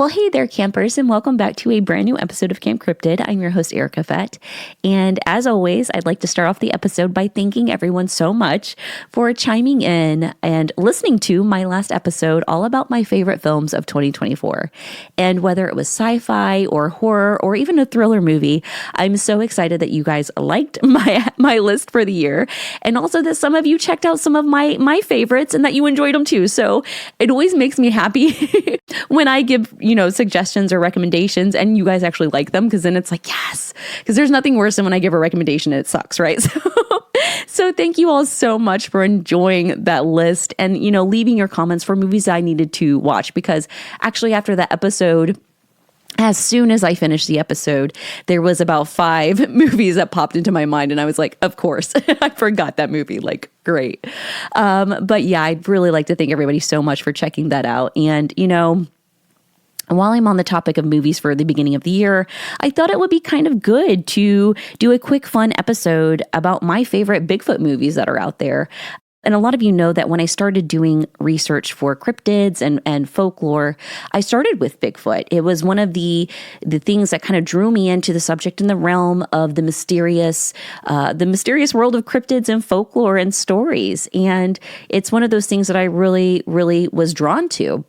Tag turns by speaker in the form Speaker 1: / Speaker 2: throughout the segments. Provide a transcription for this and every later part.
Speaker 1: Well, hey there, campers, and welcome back to a brand new episode of Camp Cryptid. I'm your host, Erica Fett. And as always, I'd like to start off the episode by thanking everyone so much for chiming in and listening to my last episode all about my favorite films of 2024. And whether it was sci-fi or horror or even a thriller movie, I'm so excited that you guys liked my list for the year. And also that some of you checked out some of my favorites and that you enjoyed them too. So it always makes me happy when I give suggestions or recommendations and you guys actually like them, because then it's like, yes, because there's nothing worse than when I give a recommendation and it sucks, right? So thank you all so much for enjoying that list and, leaving your comments for movies I needed to watch, because actually after that episode, as soon as I finished the episode, there was about 5 movies that popped into my mind. And I was like, of course, I forgot that movie. Like, great. But yeah, I'd really like to thank everybody so much for checking that out. And, while I'm on the topic of movies for the beginning of the year, I thought it would be kind of good to do a quick fun episode about my favorite Bigfoot movies that are out there. And a lot of you know that when I started doing research for cryptids and folklore, I started with Bigfoot. It was one of the things that kind of drew me into the subject in the realm of the mysterious world of cryptids and folklore and stories. And it's one of those things that I really, really was drawn to.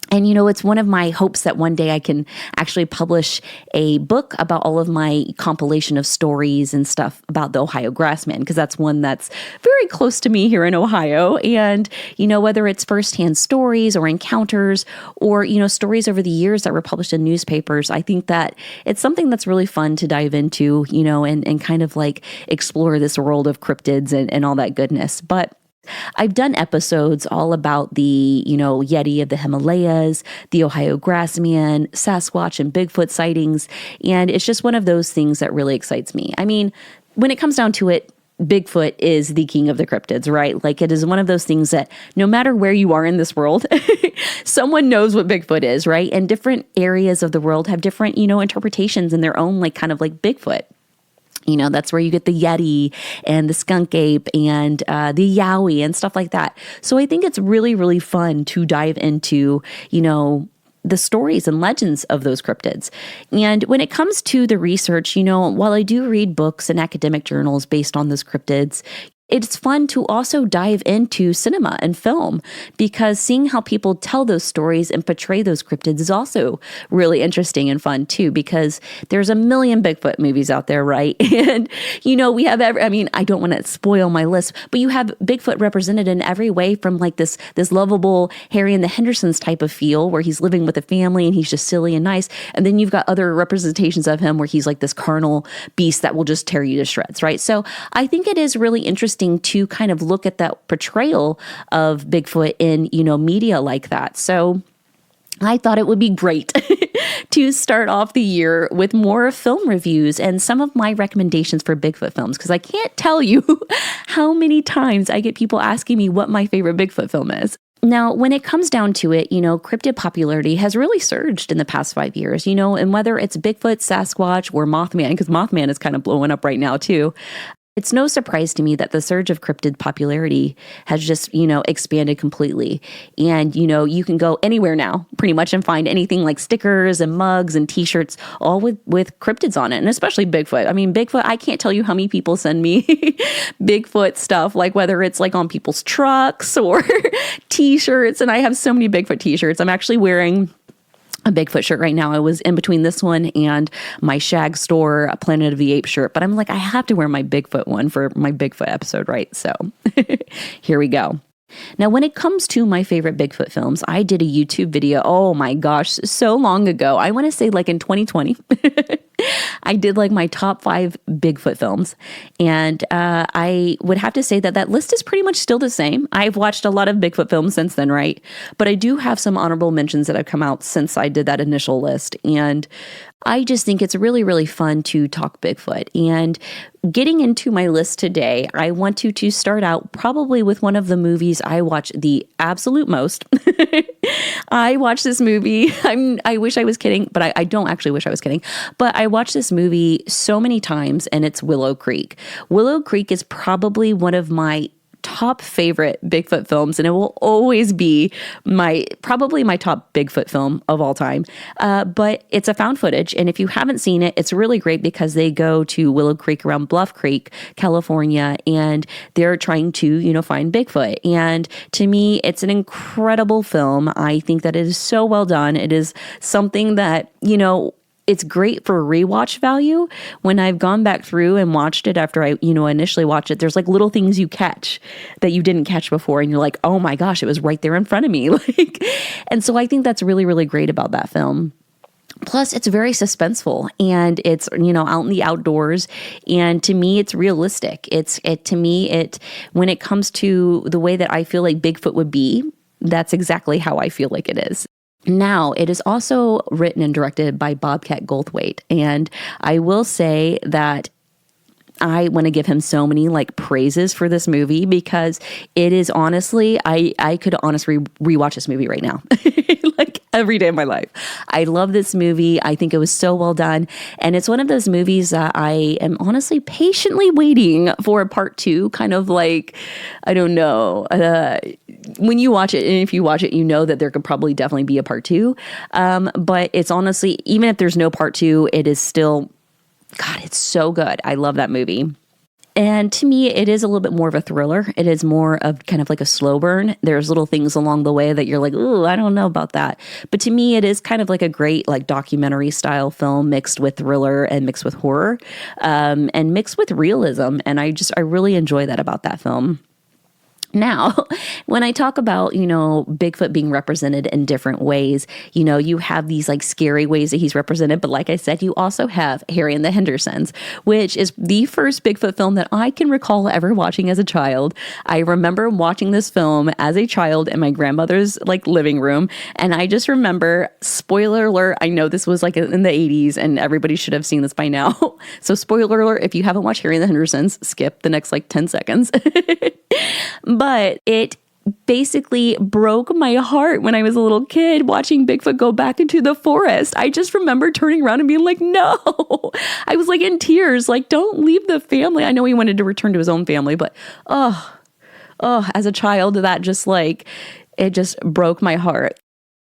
Speaker 1: And, it's one of my hopes that one day I can actually publish a book about all of my compilation of stories and stuff about the Ohio grassman, because that's one that's very close to me here in Ohio. And, whether it's firsthand stories or encounters or, stories over the years that were published in newspapers, I think that it's something that's really fun to dive into, and kind of like explore this world of cryptids and all that goodness. But I've done episodes all about the, Yeti of the Himalayas, the Ohio grassman, Sasquatch, and Bigfoot sightings. And it's just one of those things that really excites me. I mean, when it comes down to it, Bigfoot is the king of the cryptids, right? Like, it is one of those things that no matter where you are in this world, someone knows what Bigfoot is, right? And different areas of the world have different, interpretations in their own, kind of Bigfoot. That's where you get the Yeti and the skunk ape and the Yowie and stuff like that. So I think it's really, really fun to dive into, the stories and legends of those cryptids. And when it comes to the research, while I do read books and academic journals based on those cryptids, it's fun to also dive into cinema and film, because seeing how people tell those stories and portray those cryptids is also really interesting and fun too, because there's a million Bigfoot movies out there, right? And, we have I don't want to spoil my list, but you have Bigfoot represented in every way, from like this lovable Harry and the Hendersons type of feel where he's living with a family and he's just silly and nice. And then you've got other representations of him where he's like this carnal beast that will just tear you to shreds, right? So I think it is really interesting to kind of look at that portrayal of Bigfoot in, media like that. So I thought it would be great to start off the year with more film reviews and some of my recommendations for Bigfoot films, because I can't tell you how many times I get people asking me what my favorite Bigfoot film is. Now, when it comes down to it, cryptid popularity has really surged in the past 5 years, and whether it's Bigfoot, Sasquatch, or Mothman, because Mothman is kind of blowing up right now too. It's no surprise to me that the surge of cryptid popularity has just, expanded completely. And, you can go anywhere now pretty much and find anything like stickers and mugs and t-shirts, all with cryptids on it. And especially Bigfoot. I mean, Bigfoot, I can't tell you how many people send me Bigfoot stuff, like whether it's like on people's trucks or t-shirts. And I have so many Bigfoot t-shirts. I'm actually wearing a Bigfoot shirt right now. I was in between this one and my Shag Store Planet of the Apes shirt, but I'm like, I have to wear my Bigfoot one for my Bigfoot episode, right? So here we go. Now, when it comes to my favorite Bigfoot films, I did a YouTube video, oh my gosh, so long ago. I want to say like in 2020. I did like my top 5 Bigfoot films. And I would have to say that list is pretty much still the same. I've watched a lot of Bigfoot films since then, right? But I do have some honorable mentions that have come out since I did that initial list. And I just think it's really, really fun to talk Bigfoot. And getting into my list today, I want to start out probably with one of the movies I watch the absolute most. I watched this movie. I wish I was kidding, but I don't actually wish I was kidding. But I watched this movie so many times, and it's Willow Creek. Willow Creek is probably one of my top favorite Bigfoot films, and it will always be probably my top Bigfoot film of all time. But it's a found footage, and if you haven't seen it, it's really great because they go to Willow Creek around Bluff Creek, California, and they're trying to, find Bigfoot. And to me, it's an incredible film. I think that it is so well done. It is something that, it's great for rewatch value. When I've gone back through and watched it after I, initially watched it, there's like little things you catch that you didn't catch before. And you're like, oh my gosh, it was right there in front of me. And so I think that's really, really great about that film. Plus, it's very suspenseful, and it's, out in the outdoors. And to me, it's realistic. When it comes to the way that I feel like Bigfoot would be, that's exactly how I feel like it is. Now, it is also written and directed by Bobcat Goldthwait, and I will say that I want to give him so many praises for this movie because it is honestly, I could honestly rewatch this movie right now, every day of my life. I love this movie. I think it was so well done. And it's one of those movies that I am honestly patiently waiting for a part 2, kind of I don't know, when you watch it, and if you watch it, that there could probably definitely be a part 2. But it's honestly, even if there's no part 2, it is still, God, it's so good. I love that movie. And to me, it is a little bit more of a thriller. It is more of kind of like a slow burn. There's little things along the way that you're like, ooh, I don't know about that. But to me, it is kind of like a great documentary style film mixed with thriller and mixed with horror, and mixed with realism. And I really enjoy that about that film. Now, when I talk about, Bigfoot being represented in different ways, you have these scary ways that he's represented. But like I said, you also have Harry and the Hendersons, which is the first Bigfoot film that I can recall ever watching as a child. I remember watching this film as a child in my grandmother's living room. And I just remember, spoiler alert, I know this was in the 80s and everybody should have seen this by now. So spoiler alert, if you haven't watched Harry and the Hendersons, skip the next 10 seconds. But it basically broke my heart when I was a little kid watching Bigfoot go back into the forest. I just remember turning around and being like, no. I was in tears, don't leave the family. I know he wanted to return to his own family, but as a child, that just it just broke my heart.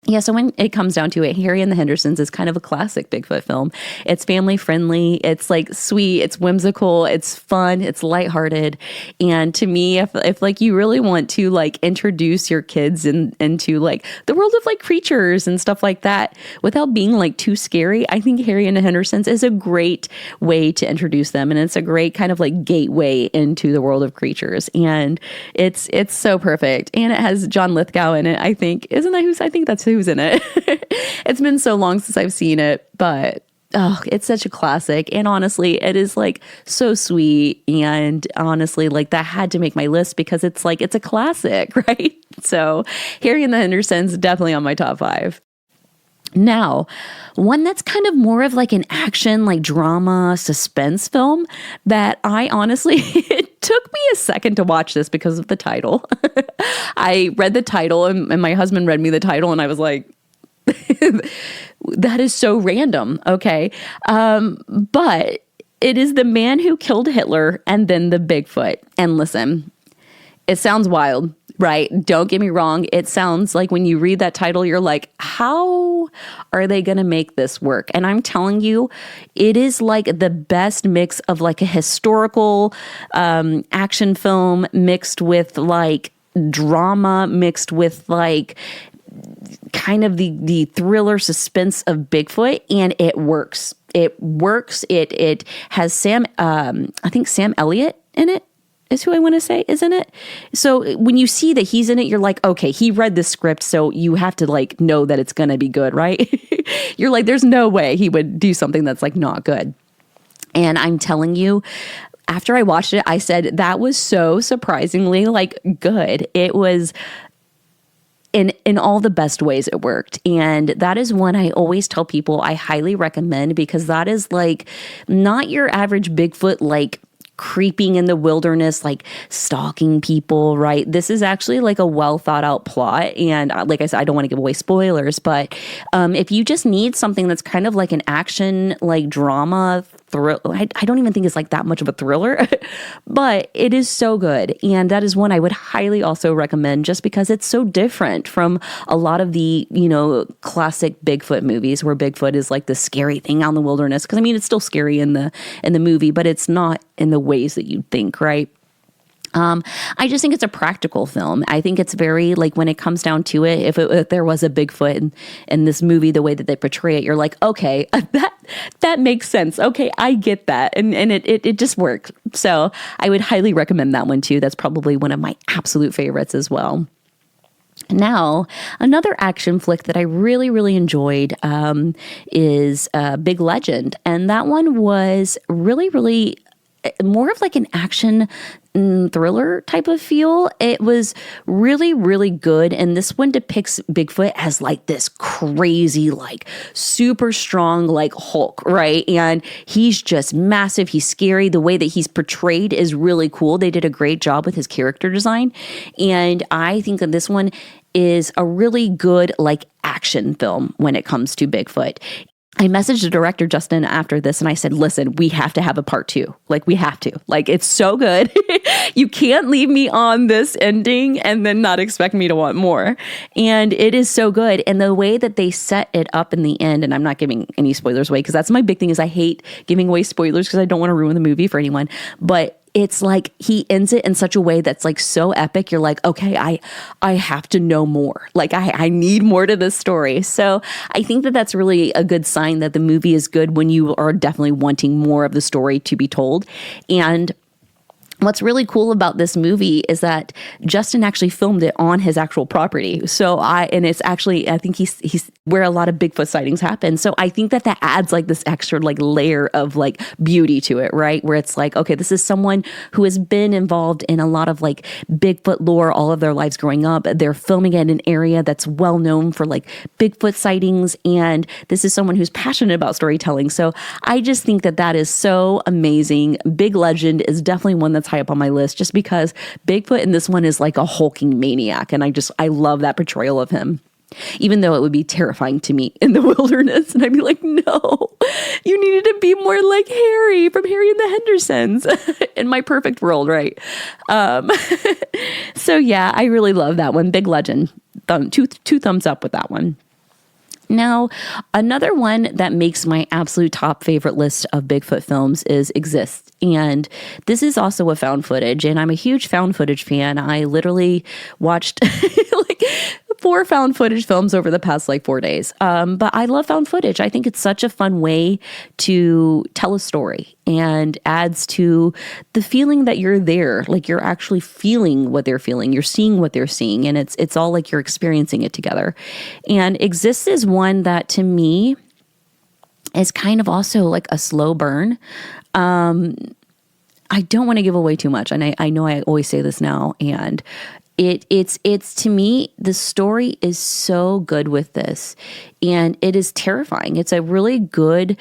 Speaker 1: Yeah, so when it comes down to it, Harry and the Hendersons is kind of a classic Bigfoot film. It's family friendly, it's sweet, it's whimsical, it's fun, it's lighthearted. And to me, if you really want to introduce your kids into the world of creatures and stuff like that without being too scary, I think Harry and the Hendersons is a great way to introduce them. And it's a great kind of gateway into the world of creatures. And it's so perfect. And it has John Lithgow in it, I think. I think that's who's in it. It's been so long since I've seen it, but it's such a classic. And honestly, it is so sweet. And honestly, that had to make my list because it's a classic, right? So Harry and the Hendersons, definitely on my top 5. Now, one that's kind of more of an action, drama, suspense film that I honestly, it took me a second to watch this because of the title. I read the title and my husband read me the title and I was like, that is so random. Okay. But it is The Man Who Killed Hitler and Then the Bigfoot. And listen, it sounds wild. Right. Don't get me wrong. It sounds like when you read that title, you're like, how are they going to make this work? And I'm telling you, it is the best mix of a historical action film mixed with drama, mixed with kind of the thriller suspense of Bigfoot. And it works. It works. It has I think Sam Elliott in it. Is who I want to say is in it. So when you see that he's in it, you're like, okay, he read the script, so you have to know that it's going to be good, right? You're like, there's no way he would do something that's not good. And I'm telling you, after I watched it, I said that was so surprisingly good. It was in all the best ways it worked. And that is one I always tell people I highly recommend because that is not your average Bigfoot creeping in the wilderness, stalking people, right? This is actually a well thought out plot. And like I said, I don't want to give away spoilers, but if you just need something that's kind of an action, drama thrill. I don't even think it's like that much of a thriller, but it is so good. And that is one I would highly also recommend just because it's so different from a lot of the, classic Bigfoot movies where Bigfoot is like the scary thing out in the wilderness. Cause I mean, it's still scary in the movie, but it's not in the ways that you'd think, right? I just think it's a practical film. I think it's very, like, when it comes down to it, if there was a Bigfoot in this movie, the way that they portray it, you're like, okay, that makes sense. Okay, I get that. And it just works. So I would highly recommend that one too. That's probably one of my absolute favorites as well. Now, another action flick that I really, really enjoyed is Big Legend. And that one was really, really more of like an action thriller type of feel. It was really, really good. And this one depicts Bigfoot as like this crazy, like super strong, like Hulk, right? And he's just massive. He's scary. The way that he's portrayed is really cool. They did a great job with his character design. And I think that this one is a really good like action film when it comes to Bigfoot. I messaged the director, Justin, after this, and I said, listen, we have to have a part 2. Like, we have to. Like, it's so good. You can't leave me on this ending and then not expect me to want more. And it is so good. And the way that they set it up in the end, and I'm not giving any spoilers away, because that's my big thing, is I hate giving away spoilers because I don't want to ruin the movie for anyone. But it's like he ends it in such a way that's like so epic. You're like, okay, I have to know more. Like I need more to this story. So I think that that's really a good sign that the movie is good when you are definitely wanting more of the story to be told. And what's really cool about this movie is that Justin actually filmed it on his actual property. And it's actually, I think he's where a lot of Bigfoot sightings happen. So I think that adds like this extra like layer of like beauty to it, right? Where it's like, okay, this is someone who has been involved in a lot of like Bigfoot lore all of their lives growing up. They're filming it in an area that's well known for like Bigfoot sightings. And this is someone who's passionate about storytelling. So I just think that is so amazing. Big Legend is definitely one that's high up on my list just because Bigfoot in this one is like a hulking maniac. And I love that portrayal of him. Even though it would be terrifying to me in the wilderness. And I'd be like, no, you needed to be more like Harry from Harry and the Hendersons in my perfect world, right? So yeah, I really love that one. Big Legend. Two thumbs up with that one. Now, another one that makes my absolute top favorite list of Bigfoot films is Exist. And this is also a found footage, and I'm a huge found footage fan. I literally watched like 4 found footage films over the past like 4 days. But I love found footage. I think it's such a fun way to tell a story and adds to the feeling that you're there. Like you're actually feeling what they're feeling. You're seeing what they're seeing. And it's all like you're experiencing it together. And Exist is one that to me is kind of also like a slow burn. I don't want to give away too much. And I know I always say this now, and it's to me, the story is so good with this, and it is terrifying. It's a really good,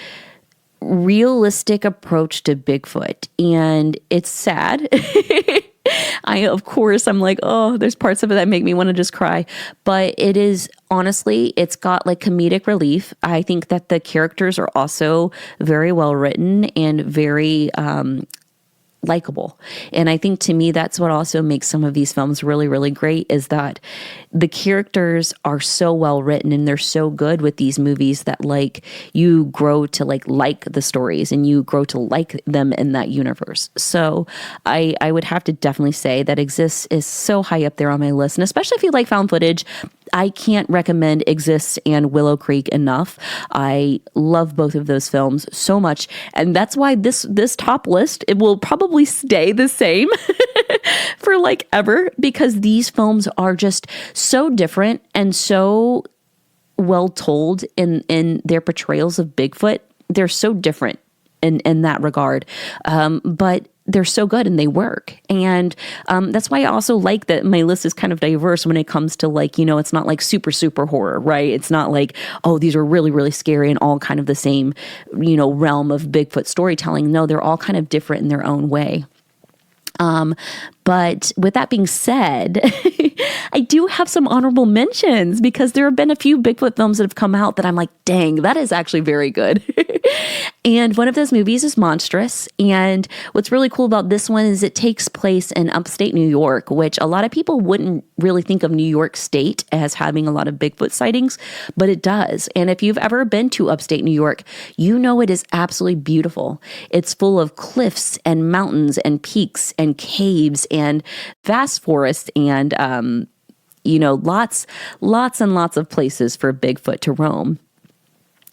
Speaker 1: realistic approach to Bigfoot, and it's sad. I'm like, oh, there's parts of it that make me want to just cry. But it is, honestly, it's got like comedic relief. I think that the characters are also very well written and very likable. And I think to me, that's what also makes some of these films really, really great, is that the characters are so well written and they're so good with these movies that like you grow to like the stories and you grow to like them in that universe. So I would have to definitely say that Exists is so high up there on my list. And especially if you like found footage, I can't recommend Exists and Willow Creek enough. I love both of those films so much. And that's why this top list, it will probably stay the same for like ever, because these films are just so different and so well told in their portrayals of Bigfoot. They're so different in that regard. But they're so good and they work. And that's why I also like that my list is kind of diverse when it comes to like, it's not like super, super horror, right? It's not like, oh, these are really, really scary and all kind of the same, realm of Bigfoot storytelling. No, they're all kind of different in their own way. But with that being said, I do have some honorable mentions because there have been a few Bigfoot films that have come out that I'm like, dang, that is actually very good. And one of those movies is Monstrous. And what's really cool about this one is it takes place in upstate New York, which a lot of people wouldn't really think of New York State as having a lot of Bigfoot sightings, but it does. And if you've ever been to upstate New York, you know it is absolutely beautiful. It's full of cliffs and mountains and peaks and caves and vast forests and, lots and lots of places for Bigfoot to roam.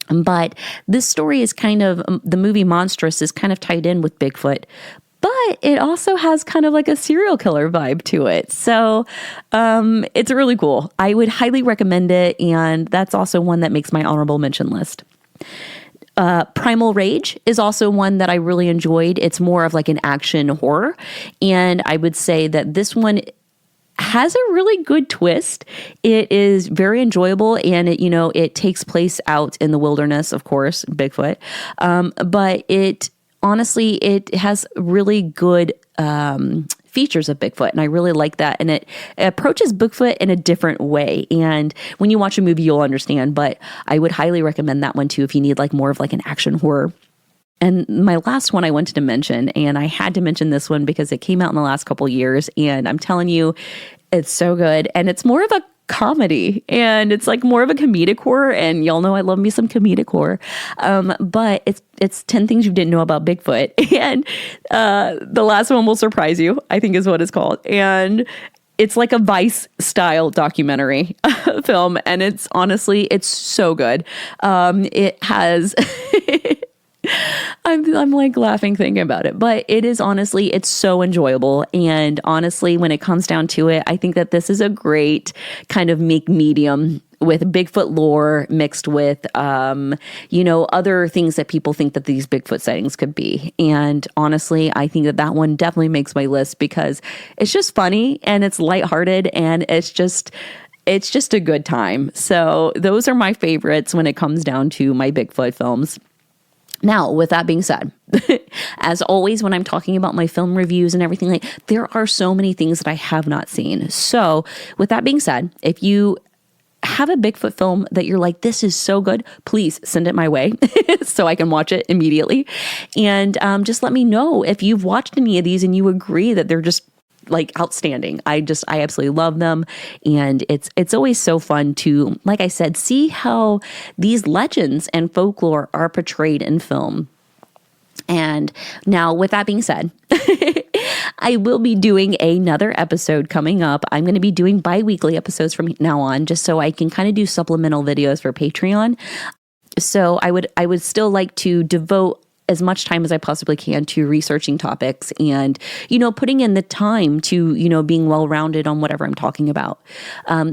Speaker 1: But this story is kind of, the movie Monstrous is kind of tied in with Bigfoot, but it also has kind of like a serial killer vibe to it. So it's really cool. I would highly recommend it. And that's also one that makes my honorable mention list. Primal Rage is also one that I really enjoyed. It's more of like an action horror. And I would say that this one has a really good twist. It is very enjoyable, and it takes place out in the wilderness, of course, Bigfoot. But it has really good features of Bigfoot, and I really like that. And it approaches Bigfoot in a different way. And when you watch a movie, you'll understand. But I would highly recommend that one too if you need like more of like an action horror. And my last one I wanted to mention, and I had to mention this one because it came out in the last couple years, and I'm telling you, it's so good. And it's more of a comedy, and it's like more of a comedic horror, and y'all know I love me some comedic horror. But it's 10 Things You Didn't Know About Bigfoot. And the last one will surprise you, I think is what it's called. And it's like a Vice style documentary film, and it's so good. It has I'm like laughing thinking about it, but it's so enjoyable. And honestly, when it comes down to it, I think that this is a great kind of medium with Bigfoot lore mixed with, other things that people think that these Bigfoot sightings could be. And honestly, I think that one definitely makes my list because it's just funny and it's lighthearted and it's just a good time. So those are my favorites when it comes down to my Bigfoot films. Now, with that being said, as always, when I'm talking about my film reviews and everything, there are so many things that I have not seen. So with that being said, if you have a Bigfoot film that you're like, this is so good, please send it my way so I can watch it immediately. And just let me know if you've watched any of these and you agree that they're just like outstanding. I absolutely love them. And it's always so fun to, like I said, see how these legends and folklore are portrayed in film. And now with that being said, I will be doing another episode coming up. I'm going to be doing bi-weekly episodes from now on, just so I can kind of do supplemental videos for Patreon. So I would still like to devote as much time as I possibly can to researching topics and, putting in the time to, being well-rounded on whatever I'm talking about.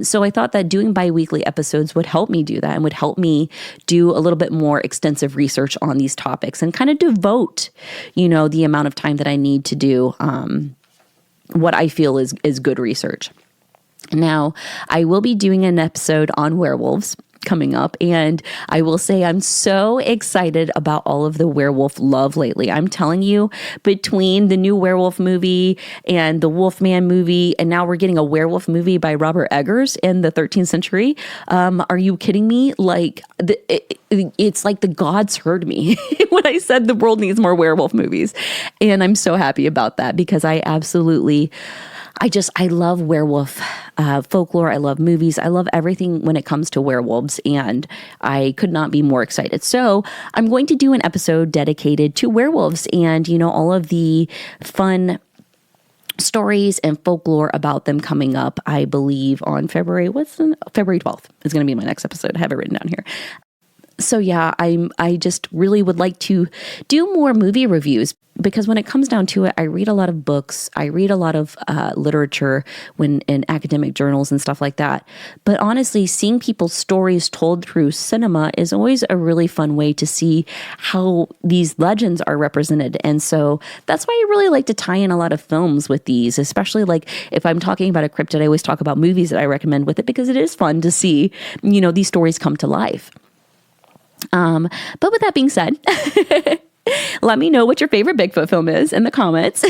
Speaker 1: So I thought that doing bi-weekly episodes would help me do that and would help me do a little bit more extensive research on these topics and kind of devote, the amount of time that I need to do what I feel is good research. Now, I will be doing an episode on werewolves coming up, and I will say I'm so excited about all of the werewolf love lately. I'm telling you, between the new werewolf movie and the Wolfman movie, and now we're getting a werewolf movie by Robert Eggers in the 13th century. Are you kidding me? Like, it's like the gods heard me when I said the world needs more werewolf movies. And I'm so happy about that because I love werewolf folklore. I love movies. I love everything when it comes to werewolves, and I could not be more excited. So I'm going to do an episode dedicated to werewolves and, all of the fun stories and folklore about them coming up, I believe on February 12th is going to be my next episode. I have it written down here. So yeah, I just really would like to do more movie reviews because when it comes down to it, I read a lot of books. I read a lot of literature in academic journals and stuff like that. But honestly, seeing people's stories told through cinema is always a really fun way to see how these legends are represented. And so that's why I really like to tie in a lot of films with these, especially like if I'm talking about a cryptid, I always talk about movies that I recommend with it because it is fun to see, these stories come to life. But with that being said, Let me know what your favorite Bigfoot film is in the comments.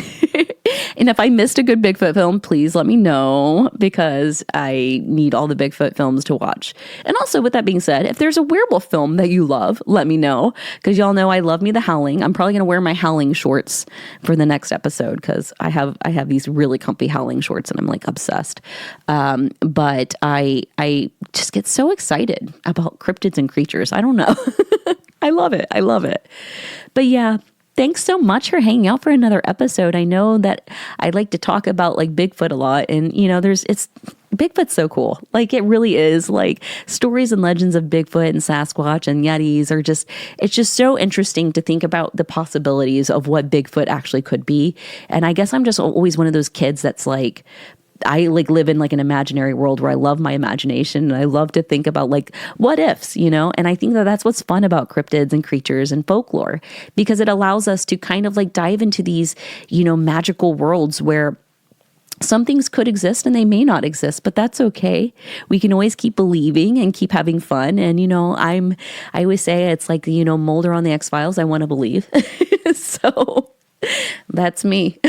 Speaker 1: And if I missed a good Bigfoot film, please let me know, because I need all the Bigfoot films to watch. And also, with that being said, if there's a werewolf film that you love, let me know, because y'all know I love me the Howling. I'm probably going to wear my Howling shorts for the next episode, because I have these really comfy Howling shorts and I'm like obsessed. But I just get so excited about cryptids and creatures. I don't know. I love it. I love it. But yeah, thanks so much for hanging out for another episode. I know that I like to talk about like Bigfoot a lot, and Bigfoot's so cool. Like, it really is. Like, stories and legends of Bigfoot and Sasquatch and Yetis it's just so interesting to think about the possibilities of what Bigfoot actually could be. And I guess I'm just always one of those kids that's like, I like live in like an imaginary world where I love my imagination, and I love to think about like what ifs, and I think that that's what's fun about cryptids and creatures and folklore, because it allows us to kind of like dive into these, magical worlds where some things could exist and they may not exist, but that's okay. We can always keep believing and keep having fun. And, I always say it's like, Mulder on the X-Files. I want to believe. So that's me.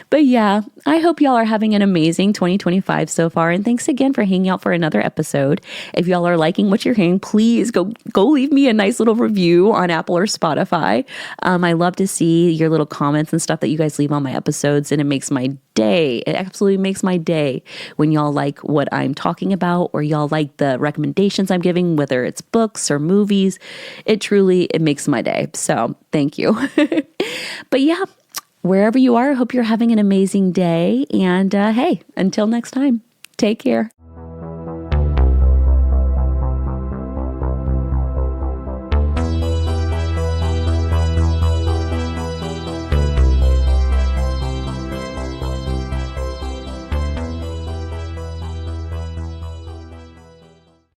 Speaker 1: But yeah, I hope y'all are having an amazing 2025 so far. And thanks again for hanging out for another episode. If y'all are liking what you're hearing, please go leave me a nice little review on Apple or Spotify. I love to see your little comments and stuff that you guys leave on my episodes. And it makes my day. It absolutely makes my day when y'all like what I'm talking about, or y'all like the recommendations I'm giving, whether it's books or movies. It makes my day. So thank you. But yeah, wherever you are, I hope you're having an amazing day. And hey, until next time, take care.